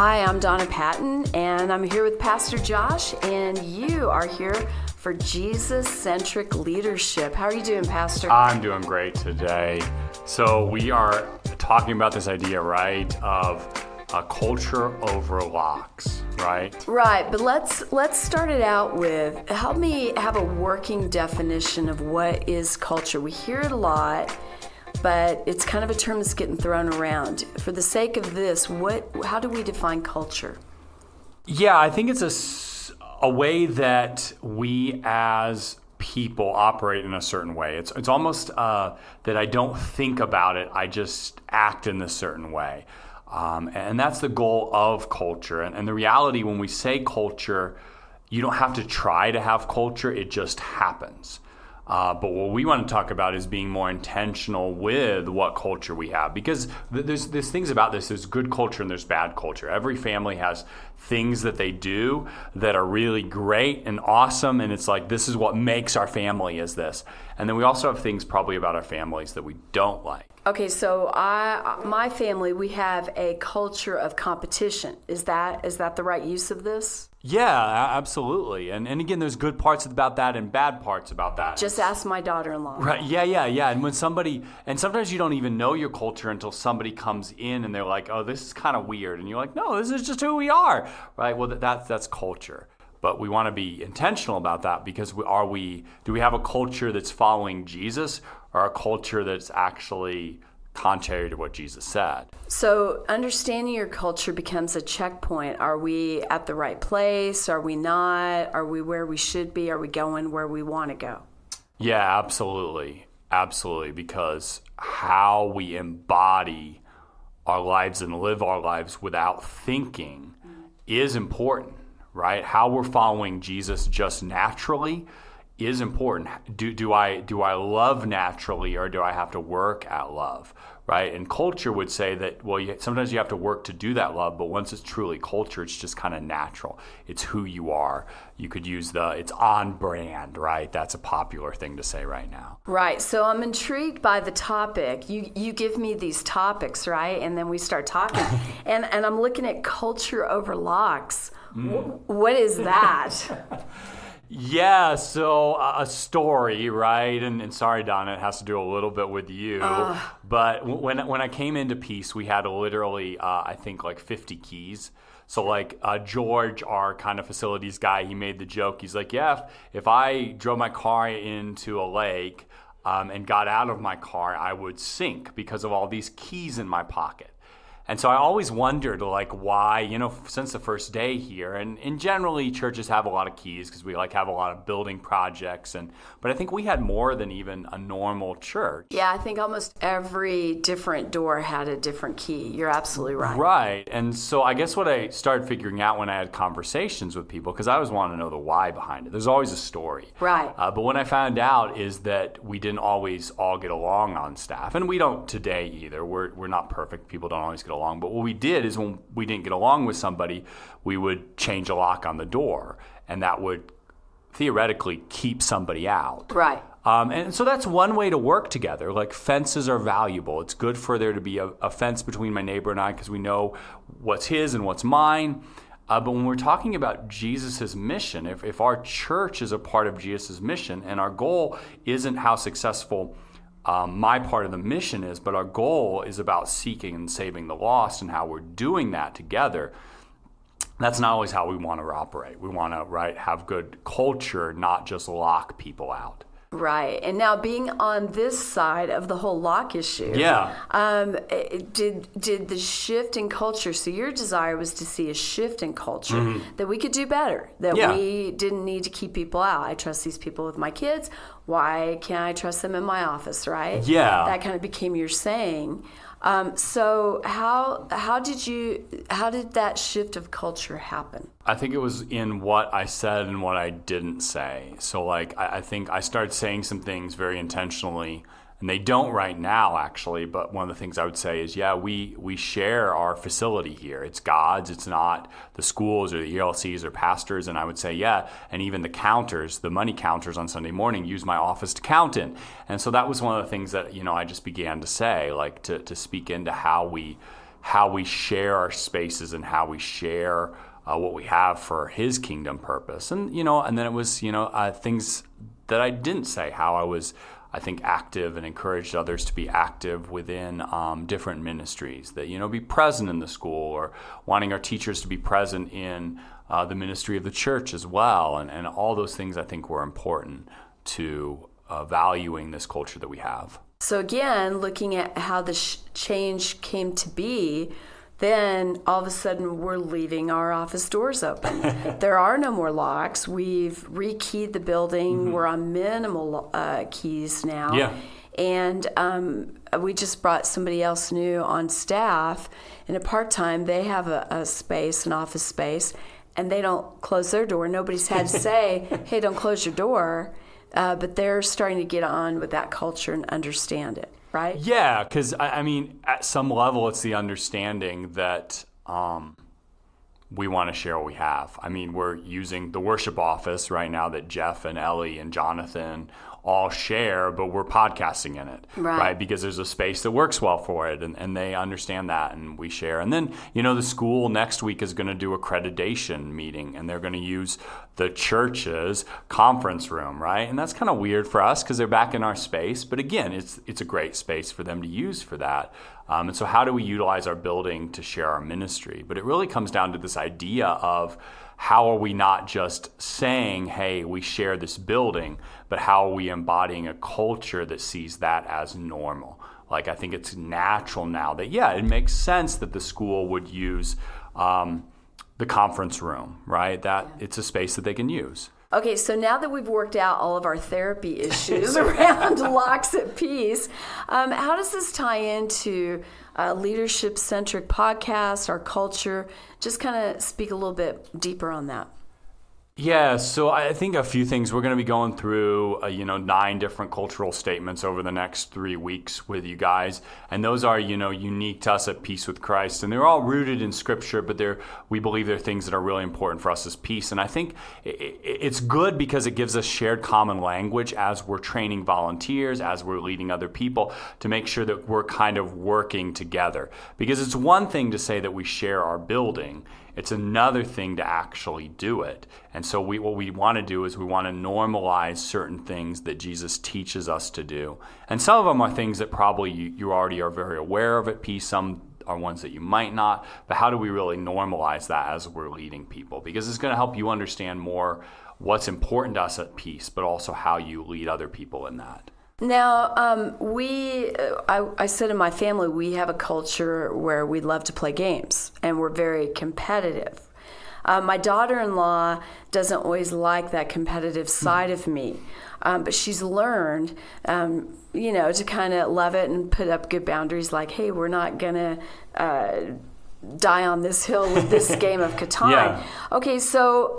Hi, I'm Donna Patton, and I'm here with Pastor Josh, and you are here for Jesus-Centric Leadership. How are you doing, Pastor? I'm doing great today. So we are talking about this idea, right, of a culture over locks, right? Right, but let's start it out with, help me have a working definition of what is culture. We hear it a lot, but it's kind of a term that's getting thrown around. For the sake of this, how do we define culture? Yeah, I think it's a way that we as people operate in a certain way. It's almost that I don't think about it, I just act in a certain way. And that's the goal of culture. And the reality when we say culture, you don't have to try to have culture, it just happens. But what we want to talk about is being more intentional with what culture we have. Because there's things about this. There's good culture and there's bad culture. Every family has things that they do that are really great and awesome. And it's like, this is what makes our family is this. And then we also have things probably about our families that we don't like. Okay, so my family, we have a culture of competition. Is that the right use of this? Yeah, absolutely. And again, there's good parts about that and bad parts about that. Just ask my daughter-in-law. Right. Yeah. And sometimes you don't even know your culture until somebody comes in and they're like, oh, this is kind of weird. And you're like, no, this is just who we are. Right. Well, that's culture. But we want to be intentional about that because do we have a culture that's following Jesus or a culture that's actually contrary to what Jesus said? So understanding your culture becomes a checkpoint. Are we at the right place? Are we not? Are we where we should be? Are we going where we want to go? Yeah, absolutely. Absolutely. Because how we embody our lives and live our lives without thinking is important, right? How we're following Jesus just naturally is important. Do I love naturally or do I have to work at love, right? And culture would say that, well, sometimes you have to work to do that love, but once it's truly culture, it's just kind of natural. It's who you are. You could use it's on brand, right? That's a popular thing to say right now. Right. So I'm intrigued by the topic. You give me these topics, right? And then we start talking. and I'm looking at culture over locks. What is that? Yeah, so a story, right? And sorry, Donna, it has to do a little bit with you. But when I came into Peace, we had literally, I think, like 50 keys. So like George, our kind of facilities guy, he made the joke. He's like, yeah, if I drove my car into a lake and got out of my car, I would sink because of all these keys in my pocket. And so I always wondered, like, why, since the first day here, and generally churches have a lot of keys because we have a lot of building projects, but I think we had more than even a normal church. Yeah, I think almost every different door had a different key. You're absolutely right. Right. And so I guess what I started figuring out when I had conversations with people, because I always want to know the why behind it. There's always a story. Right. But what I found out is that we didn't always all get along on staff, and we don't today either. We're not perfect. People don't always get along. But what we did is when we didn't get along with somebody, we would change a lock on the door, and that would theoretically keep somebody out. Right. And so that's one way to work together. Like, fences are valuable. It's good for there to be a fence between my neighbor and I because we know what's his and what's mine. But when we're talking about Jesus' mission, if our church is a part of Jesus' mission and our goal isn't how successful my part of the mission is, but our goal is about seeking and saving the lost and how we're doing that together. That's not always how we want to operate. We want to, have good culture, not just lock people out. Right. And now being on this side of the whole lock issue, did the shift in culture, so your desire was to see a shift in culture, that we could do better, that we didn't need to keep people out. I trust these people with my kids. Why can't I trust them in my office, right? Yeah. That kind of became your saying. So how did that shift of culture happen? I think it was in what I said and what I didn't say. So I think I started saying some things very intentionally And they don't right now, actually, but one of the things I would say is, we share our facility here. It's God's, it's not the schools or the ELCs or pastors. And I would say, and even the counters, the money counters on Sunday morning use my office to count in. And so that was one of the things that, I just began to say, to speak into how we how we share our spaces and how we share what we have for His kingdom purpose. And, and then it was, things that I didn't say, how I was, I think, active and encouraged others to be active within different ministries, that, be present in the school, or wanting our teachers to be present in the ministry of the church as well. And all those things I think were important to valuing this culture that we have. So again, looking at how the change came to be, then all of a sudden we're leaving our office doors open. There are no more locks. We've rekeyed the building. Mm-hmm. We're on minimal keys now. Yeah. And we just brought somebody else new on staff. And a part-time, they have a space, an office space, and they don't close their door. Nobody's had to say, hey, don't close your door. But they're starting to get on with that culture and understand it. Right? Yeah, because I mean, at some level, it's the understanding that we want to share what we have. I mean, we're using the worship office right now that Jeff and Ellie and Jonathan all share, but we're podcasting in it, right? Because there's a space that works well for it, and they understand that, and we share. And then, the school next week is going to do accreditation meeting, and they're going to use the church's conference room, right? And that's kind of weird for us because they're back in our space, but again, it's a great space for them to use for that. And so how do we utilize our building to share our ministry? But it really comes down to this idea of how are we not just saying, hey, we share this building, but how are we embodying a culture that sees that as normal? Like, I think it's natural now that, it makes sense that the school would use the conference room, right? That it's a space that they can use. Okay, so now that we've worked out all of our therapy issues around locks at peace, how does this tie into leadership-centric podcast, our culture? Just kind of speak a little bit deeper on that. Yeah, so I think a few things. We're going to be going through, 9 different cultural statements over the next 3 weeks with you guys. And those are, unique to us at Peace with Christ. And they're all rooted in Scripture, but we believe they're things that are really important for us as Peace. And I think it's good because it gives us shared common language as we're training volunteers, as we're leading other people, to make sure that we're kind of working together. Because it's one thing to say that we share our building. It's another thing to actually do it. And so what we want to do is we want to normalize certain things that Jesus teaches us to do. And some of them are things that probably you already are very aware of at Peace. Some are ones that you might not. But how do we really normalize that as we're leading people? Because it's going to help you understand more what's important to us at Peace, but also how you lead other people in that. Now, I said in my family, we have a culture where we love to play games, and we're very competitive. My daughter-in-law doesn't always like that competitive side of me, but she's learned, to kind of love it and put up good boundaries like, hey, we're not going to die on this hill with this game of Catan. Yeah. Okay, so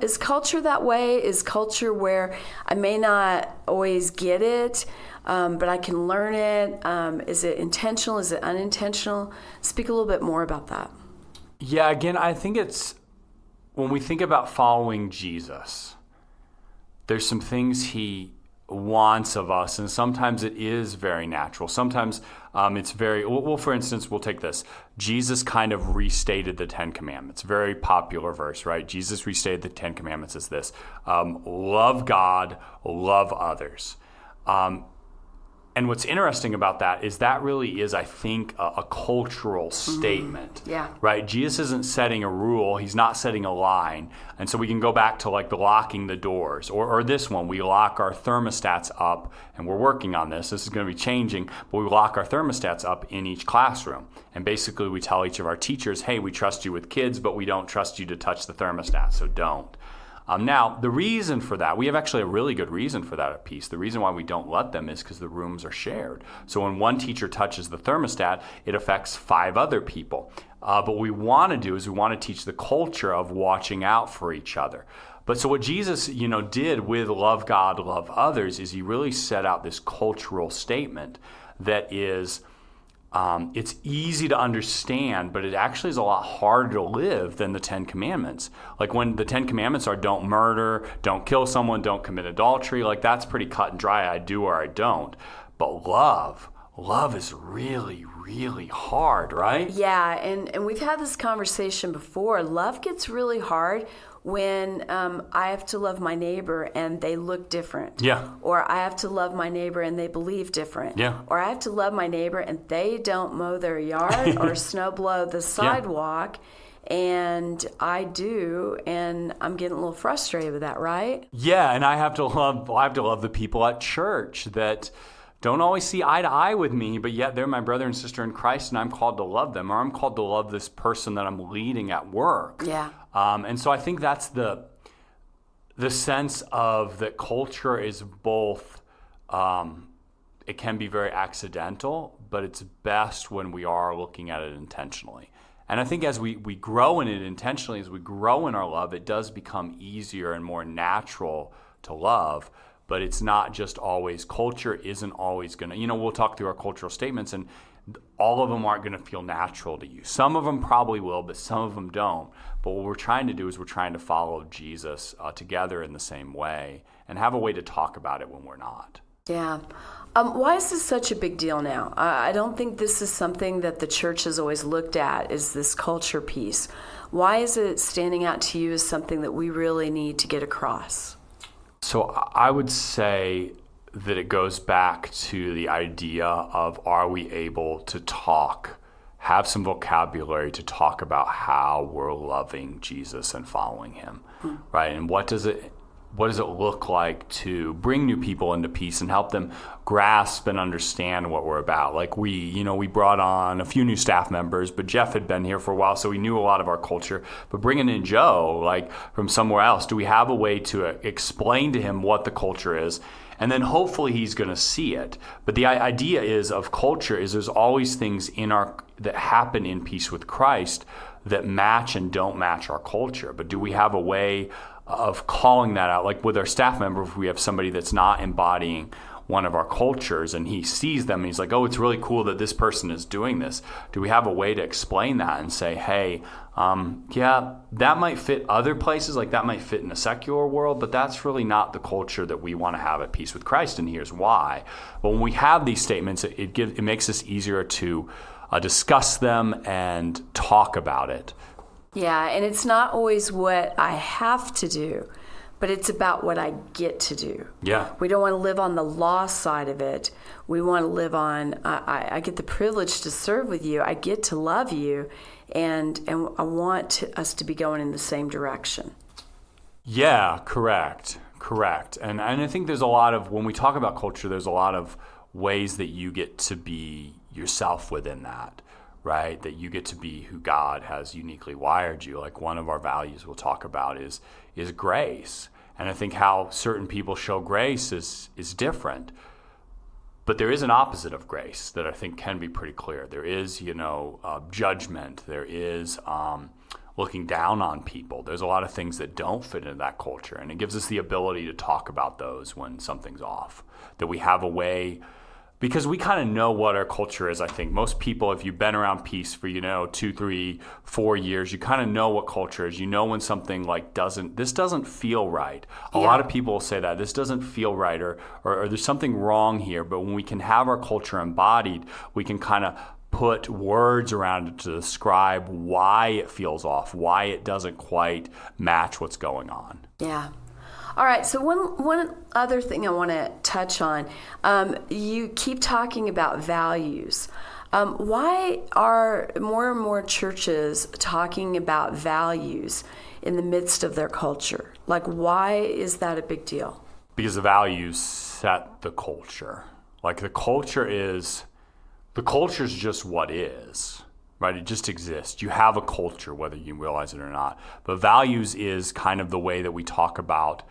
is culture that way? Is culture where I may not always get it, but I can learn it? Is it intentional? Is it unintentional? Speak a little bit more about that. Yeah, again, I think it's when we think about following Jesus, there's some things He wants of us, and sometimes it is very natural. Sometimes it's very, well, for instance, we'll take this. Jesus kind of restated the 10 Commandments. Very popular verse, right? Jesus restated the 10 Commandments as this: love God, love others. And what's interesting about that is that really is, I think, a cultural statement. Yeah. Right? Jesus isn't setting a rule. He's not setting a line. And so we can go back to like the locking the doors or this one. We lock our thermostats up, and we're working on this. This is going to be changing, but we lock our thermostats up in each classroom. And basically we tell each of our teachers, hey, we trust you with kids, but we don't trust you to touch the thermostat, so don't. Now, the reason for that, we have actually a really good reason for that at Peace. The reason why we don't let them is because the rooms are shared. So when one teacher touches the thermostat, it affects 5 other people. But what we want to do is we want to teach the culture of watching out for each other. But so what Jesus, did with love God, love others, is He really set out this cultural statement that is, it's easy to understand, but it actually is a lot harder to live than the 10 Commandments. Like when the 10 Commandments are don't murder, don't kill someone, don't commit adultery, like that's pretty cut and dry. I do or I don't. But love love is really, really hard, right? Yeah, and we've had this conversation before. Love gets really hard when I have to love my neighbor and they look different. Yeah. Or I have to love my neighbor and they believe different. Yeah. Or I have to love my neighbor and they don't mow their yard or snow blow the sidewalk. And I do, and I'm getting a little frustrated with that, right? Yeah, and I have to love the people at church that don't always see eye to eye with me, but yet they're my brother and sister in Christ, and I'm called to love them, or I'm called to love this person that I'm leading at work. Yeah. And so I think that's the sense of that culture is both, it can be very accidental, but it's best when we are looking at it intentionally. And I think as we grow in it intentionally, as we grow in our love, it does become easier and more natural to love. But it's not just always, culture isn't always going to, we'll talk through our cultural statements, and all of them aren't going to feel natural to you. Some of them probably will, but some of them don't. But what we're trying to do is we're trying to follow Jesus together in the same way and have a way to talk about it when we're not. Yeah. Why is this such a big deal now? I don't think this is something that the church has always looked at, is this culture piece. Why is it standing out to you as something that we really need to get across? So I would say that it goes back to the idea of, are we able to talk, have some vocabulary to talk about how we're loving Jesus and following him, right? And what does it look like to bring new people into peace and help them grasp and understand what we're about? Like we brought on a few new staff members, but Jeff had been here for a while, so we knew a lot of our culture. But bringing in Joe, like from somewhere else, do we have a way to explain to him what the culture is? And then hopefully he's going to see it. But the idea of culture is there's always things that happen in peace with Christ that match and don't match our culture. But do we have a way of calling that out? Like with our staff member, if we have somebody that's not embodying one of our cultures and he sees them and he's like, oh, it's really cool that this person is doing this. Do we have a way to explain that and say, hey, that might fit other places, like that might fit in a secular world, but that's really not the culture that we want to have at peace with Christ, and here's why. But when we have these statements, it makes us easier to discuss them and talk about it. Yeah, and it's not always what I have to do, but it's about what I get to do. Yeah. We don't want to live on the law side of it. We want to live on, I get the privilege to serve with you. I get to love you, and I want us to be going in the same direction. Yeah, correct. And I think there's a lot of, when we talk about culture, there's a lot of ways that you get to be yourself within that. Right? That you get to be who God has uniquely wired you. Like one of our values we'll talk about is grace. And I think how certain people show grace is different. But there is an opposite of grace that I think can be pretty clear. There is, judgment. There is looking down on people. There's a lot of things that don't fit into that culture. And it gives us the ability to talk about those when something's off. That we have a way, because we kind of know what our culture is. I think most people, if you've been around peace for, 2, 3, 4 years, you kind of know what culture is. You know when something this doesn't feel right. A lot of people will say that this doesn't feel right or there's something wrong here. But when we can have our culture embodied, we can kind of put words around it to describe why it feels off, why it doesn't quite match what's going on. Yeah. All right, so one other thing I want to touch on, you keep talking about values. Why are more and more churches talking about values in the midst of their culture? Like, why is that a big deal? Because the values set the culture. Like the culture is just what is. Right? It just exists. You have a culture, whether you realize it or not. But values is kind of the way that we talk about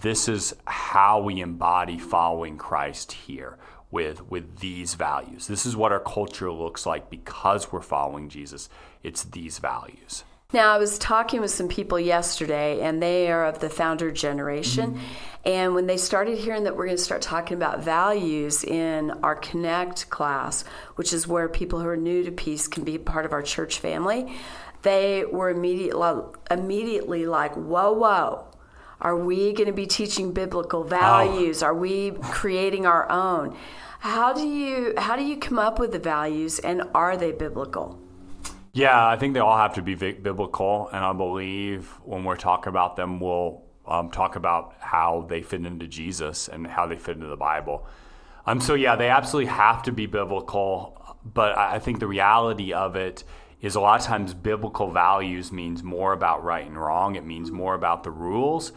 this is how we embody following Christ here with these values. This is what our culture looks like because we're following Jesus. It's these values. Now, I was talking with some people yesterday, and they are of the founder generation. Mm-hmm. And when they started hearing that we're going to start talking about values in our Connect class, which is where people who are new to peace can be part of our church family, they were immediately like, whoa. Are we going to be teaching biblical values? Are we creating our own? How do you come up with the values, and are they biblical? Yeah, I think they all have to be biblical, and I believe when we're talking about them, we'll talk about how they fit into Jesus and how they fit into the Bible. So yeah, they absolutely have to be biblical, but I think the reality of it is a lot of times biblical values means more about right and wrong. It means more about the rules.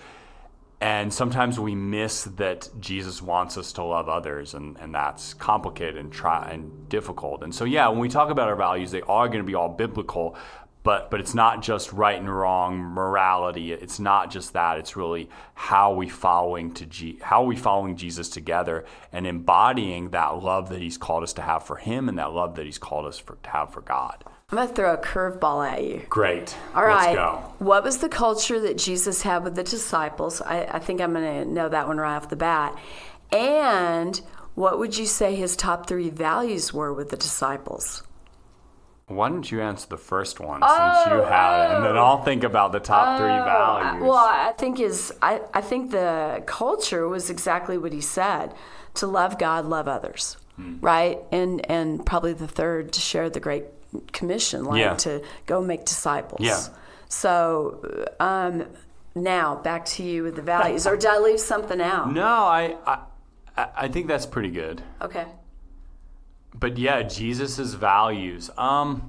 And sometimes we miss that Jesus wants us to love others, and that's complicated and difficult. And so, yeah, when we talk about our values, they are going to be all biblical, but it's not just right and wrong, morality. It's not just that. It's really how are we following Jesus together and embodying that love that he's called us to have for him and that love that he's called us to have for God. I'm going to throw a curveball at you. Great. All right. Let's go. What was the culture that Jesus had with the disciples? I think I'm going to know that one right off the bat. And what would you say his top 3 values were with the disciples? Why don't you answer the first one since you have it, and then I'll think about the top 3 values. Well, I think the culture was exactly what he said: to love God, love others, right? And probably the third, to share the Great Commission, to go make disciples. Yeah. So now back to you with the values, or did I leave something out? No, I think that's pretty good. Okay. But yeah, Jesus's values. I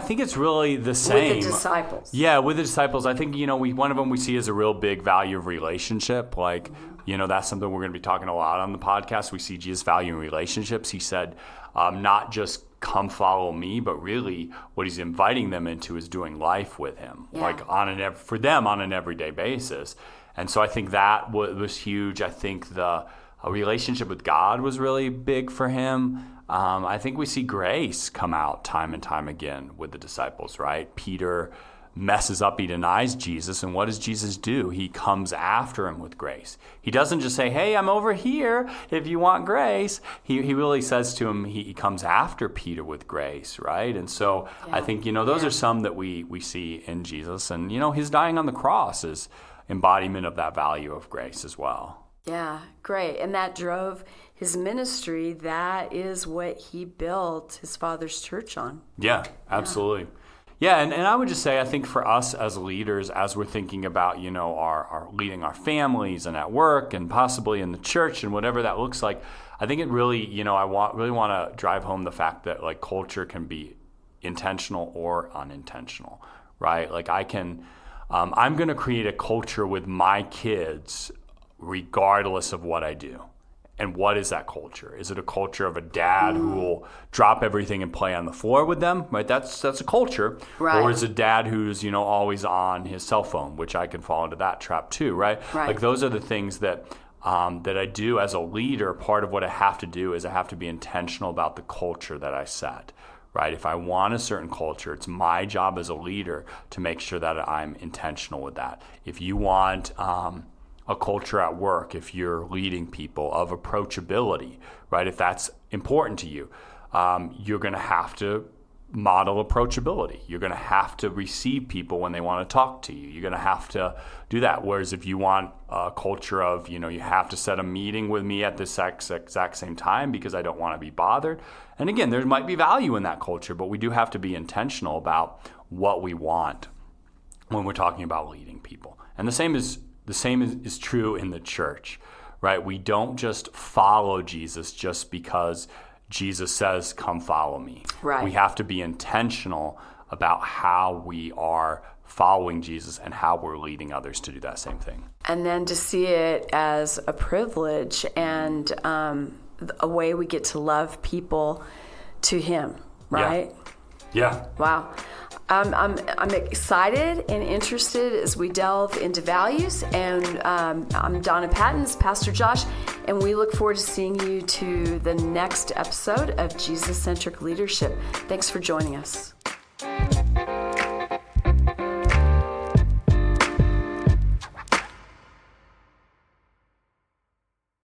think it's really the same. With the disciples. Yeah, with the disciples. I think, one of them we see as a real big value of relationship. Like, that's something we're going to be talking a lot on the podcast. We see Jesus valuing relationships. He said, not just come follow me, but really what he's inviting them into is doing life with him, like for them on an everyday basis. And so I think that was huge. I think a relationship with God was really big for him. I think we see grace come out time and time again with the disciples, right? Peter messes up, he denies Jesus, and what does Jesus do? He comes after him with grace. He doesn't just say, hey, I'm over here if you want grace. He really says to him, he comes after Peter with grace, right? And so I think, those are some that we see in Jesus. And, his dying on the cross is embodiment of that value of grace as well. Yeah, great. And that drove his ministry. That is what he built his Father's church on. Yeah, absolutely. Yeah, and I would just say, I think for us as leaders, as we're thinking about, our leading our families and at work and possibly in the church and whatever that looks like, I think it really, I really want to drive home the fact that like culture can be intentional or unintentional, right? Like I'm going to create a culture with my kids regardless of what I do. And what is that culture? Is it a culture of a dad who will drop everything and play on the floor with them? Right, that's a culture. Right. Or is it a dad who's always on his cell phone, which I can fall into that trap too, right? Like those are the things that I do as a leader. Part of what I have to do is I have to be intentional about the culture that I set. Right? If I want a certain culture, it's my job as a leader to make sure that I'm intentional with that. If you want a culture at work, if you're leading people, of approachability, right? If that's important to you, you're going to have to model approachability. You're going to have to receive people when they want to talk to you. You're going to have to do that. Whereas if you want a culture of, you have to set a meeting with me at this exact same time because I don't want to be bothered. And again, there might be value in that culture, but we do have to be intentional about what we want when we're talking about leading people. And the same is true in the church, right? We don't just follow Jesus just because Jesus says, come follow me. Right. We have to be intentional about how we are following Jesus and how we're leading others to do that same thing. And then to see it as a privilege and a way we get to love people to him, right? Yeah. Wow. I'm excited and interested as we delve into values. And I'm Donna Pattons, Pastor Josh, and we look forward to seeing you to the next episode of Jesus-Centric Leadership. Thanks for joining us.